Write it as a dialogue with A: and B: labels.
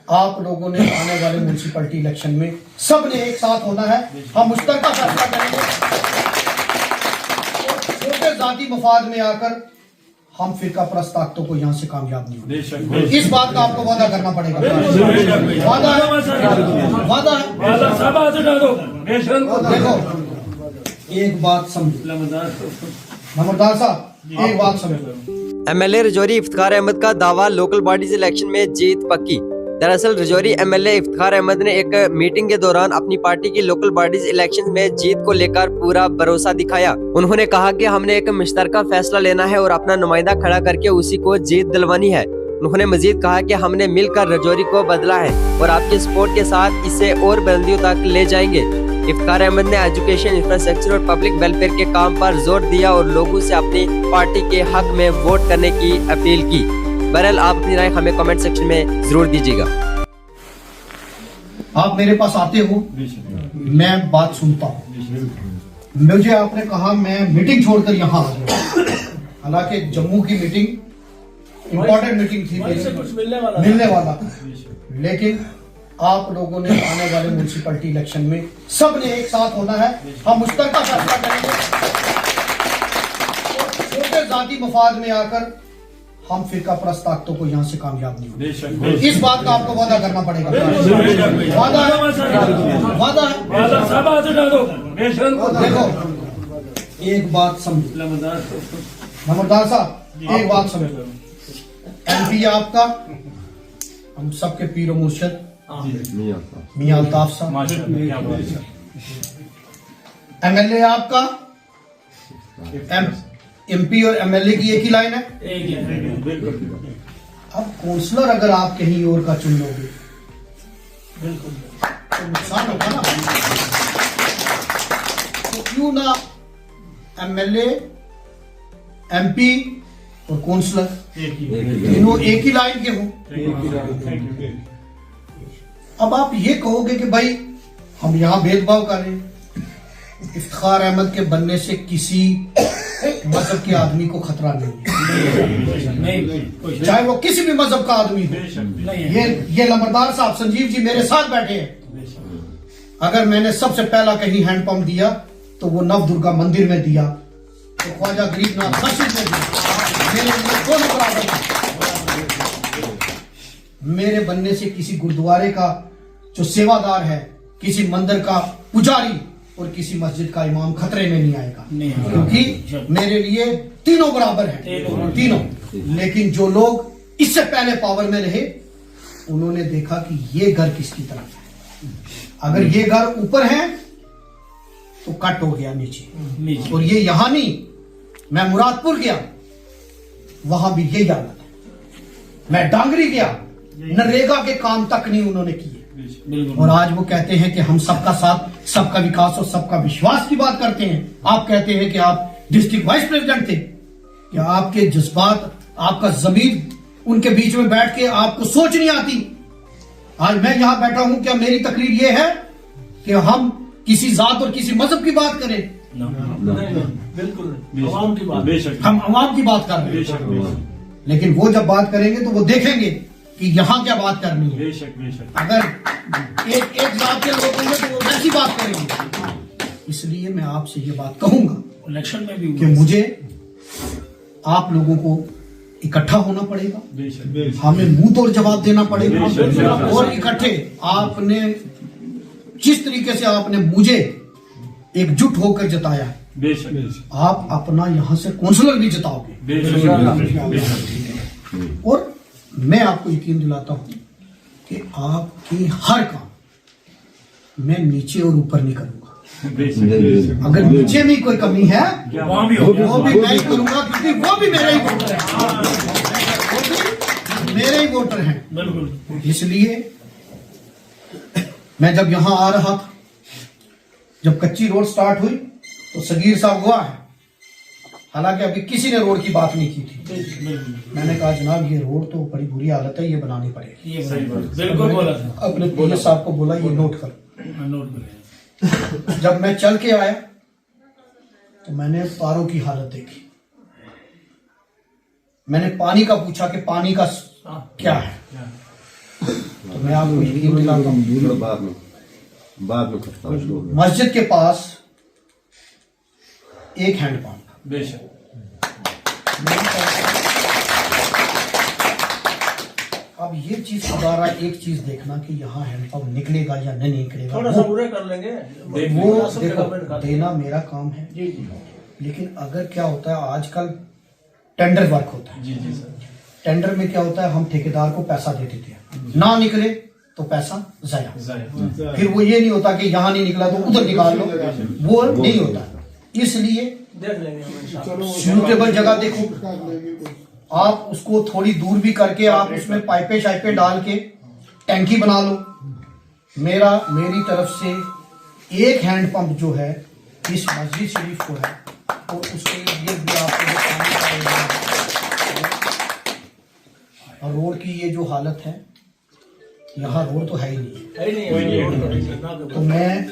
A: आप लोगों ने आने वाले म्यूनसिपैलिटी इलेक्शन में सब ने एक साथ होना है। हम मुश्तरका फैसला करेंगे। छोटे जाती मफाद में आकर हम फिरका परस्त ताकतों को यहाँ से कामयाब नहीं होंगे। इस बात का आपको वादा करना पड़ेगा। वादा है, वादा है। देखो एक बात समझो नंबरदार साहब, एक बात समझो।
B: एमएलए रजौरी इफ्तिखार अहमद का दावा, लोकल बॉडीज इलेक्शन में जीत पक्की। दरअसल रजौरी एमएलए इफ्तिखार अहमद ने एक मीटिंग के दौरान अपनी पार्टी की लोकल बॉडीज इलेक्शन में जीत को लेकर पूरा भरोसा दिखाया। उन्होंने कहा कि हमने एक मुश्तरका फैसला लेना है और अपना नुमाइंदा खड़ा करके उसी को जीत दिलवानी है। उन्होंने मजीद कहा कि हमने मिलकर रजौरी को बदला है और आपके सपोर्ट के साथ इसे और बुलंदियों तक ले जाएंगे। इफ्तिखार अहमद ने एजुकेशन, इंफ्रास्ट्रक्चर और पब्लिक वेलफेयर के काम पर जोर दिया और लोगों से अपनी पार्टी के हक में वोट करने की अपील की। बहरहाल आप अपनी राय हमें कमेंट सेक्शन में जरूर दीजिएगा।
A: आप मेरे पास आते हो, मैं बात सुनता हूँ। मुझे आपने कहा मैं मीटिंग छोड़कर यहाँ आ गया, हालांकि जम्मू की मीटिंग इम्पोर्टेंट मीटिंग थी, मिलने वाला था, लेकिन आप लोगों ने आने वाले म्यूनसिपैलिटी इलेक्शन में सब ने एक साथ होना है। हम मुश्तरका फैसला करेंगे। छोटे जाती मफाद में आकर हम फिरका परस्त ताकतों को यहाँ से कामयाब नहीं होंगे। इस बात का आपको वादा करना पड़ेगा। वादा है, वादा है। देखो एक बात समझो नंबरदार साहब, एक बात समझो। एमपी आपका, हम सबके पीर और मुर्शिद मियां अल्ताफ साहब। एमएलए आपका, एमपी और एमएलए की एक ही लाइन है। अब काउंसलर अगर आप कहीं और का चुन लोगे तो नुकसान होगा ना। तो क्यों ना एमएलए, एमपी और काउंसलर तीनों एक ही लाइन के हों। अब आप ये कहोगे कि भाई हम यहां भेदभाव कर रहे हैं। इफ्तिखार अहमद के बनने से किसी मजहब के आदमी को खतरा नहीं, चाहे वो किसी भी मजहब का आदमी हो। ये नंबरदार साहब संजीव जी मेरे साथ बैठे हैं। अगर मैंने सबसे पहला कहीं हैंडपंप दिया तो वो नव दुर्गा मंदिर में दिया, तो ख्वाजा गरीबनाथ मस्जिद में दिया। मेरे लिए दोनों बराबर हैं। मेरे बनने से किसी गुरुद्वारे का जो सेवादार है, किसी मंदिर का पुजारी और किसी मस्जिद का इमाम खतरे में नहीं आएगा, क्योंकि मेरे लिए तीनों बराबर हैं, तीनों। लेकिन जो लोग इससे पहले पावर में रहे उन्होंने देखा कि ये घर किसकी तरफ है। अगर ये घर ऊपर है तो कट हो गया नीचे, और ये यहां नहीं। मैं मुरादपुर गया, वहां भी यही हालत है। मैं डांगरी गया, नरेगा के काम तक नहीं उन्होंने किए। और आज वो कहते हैं कि हम सबका साथ, सबका विकास और सबका विश्वास की बात करते हैं। आप कहते हैं कि आप डिस्ट्रिक्ट वाइस प्रेसिडेंट थे, क्या आपके जज्बात, आपका जमीर उनके बीच में बैठ के आपको सोच नहीं आती? आज मैं यहां बैठा हूं, क्या मेरी तकरीर ये है कि हम किसी जात और किसी मजहब की बात करें? बिल्कुल अवाम की बात, हम अवाम की बात कर रहे हैं। लेकिन वो जब बात करेंगे तो वो देखेंगे कि यहाँ क्या बात करनी है। अगर एक जात के लोग होंगे तो वो वैसी बात करेंगे। इसलिए मैं आपसे ये बात कहूंगा इलेक्शन में भी कि मुझे आप लोगों को इकट्ठा होना पड़ेगा, हमें मुंह तोड़ जवाब देना पड़ेगा। और इकट्ठे आपने जिस तरीके से आपने मुझे एकजुट होकर जताया है, आप अपना यहाँ से काउंसलर भी जताओगे। और मैं आपको यकीन दिलाता हूं कि आपकी हर काम मैं नीचे और ऊपर नहीं करूंगा। अगर नीचे में कोई कमी है वो भी मैं ही करूंगा, क्योंकि वो भी मेरे ही वोटर हैं, वो भी मेरे ही वोटर हैं। इसलिए मैं जब यहां आ रहा था, जब कच्ची रोड स्टार्ट हुई तो सगीर साहब हुआ है, हालांकि अभी किसी ने रोड की बात नहीं की थी। मैंने कहा जनाब ये रोड तो बड़ी बुरी हालत है, ये बनानी पड़ेगी। बिल्कुल बोला था। अपने पीए साहब को बोला ये नोट कर। जब मैं चल के आया तो मैंने तारों की हालत देखी। मैंने पानी का पूछा कि पानी का क्या है। तो मैं आपको यकीन दिलाता हूँ,
C: बाद में करता हूँ।
A: मस्जिद के पास एक हैंडपंप,
D: बेशक
A: अब ये चीज दोबारा एक चीज देखना कि यहाँ हैंडपंप निकलेगा या नहीं निकलेगा,
E: थोड़ा सा पूरे कर लेंगे।
A: वो देखो देना मेरा काम है। लेकिन अगर क्या होता है आजकल टेंडर वर्क होता है,
D: जी जी सर।
A: टेंडर में क्या होता है हम ठेकेदार को पैसा दे देते हैं, ना निकले तो पैसा जाया। फिर वो ये नहीं होता कि यहाँ नहीं निकला तो उधर निकाल लो, वो नहीं होता। इसलिए
E: देख लेंगे हम इंशाल्लाह।
A: सूटेबल जगह देखो, आप उसको थोड़ी दूर भी करके आप उसमें पाइपें शाइपें डाल के टैंकी बना लो। मेरी तरफ से एक हैंडपंप जो है इस मस्जिद शरीफ को है, और उसके लिए भी आपको जो पानी का इंतजाम है। और रोड की ये जो हालत है, यहाँ रोड तो है ही नहीं,
E: है ही नहीं, रोड तो नहीं है।
A: तो मैं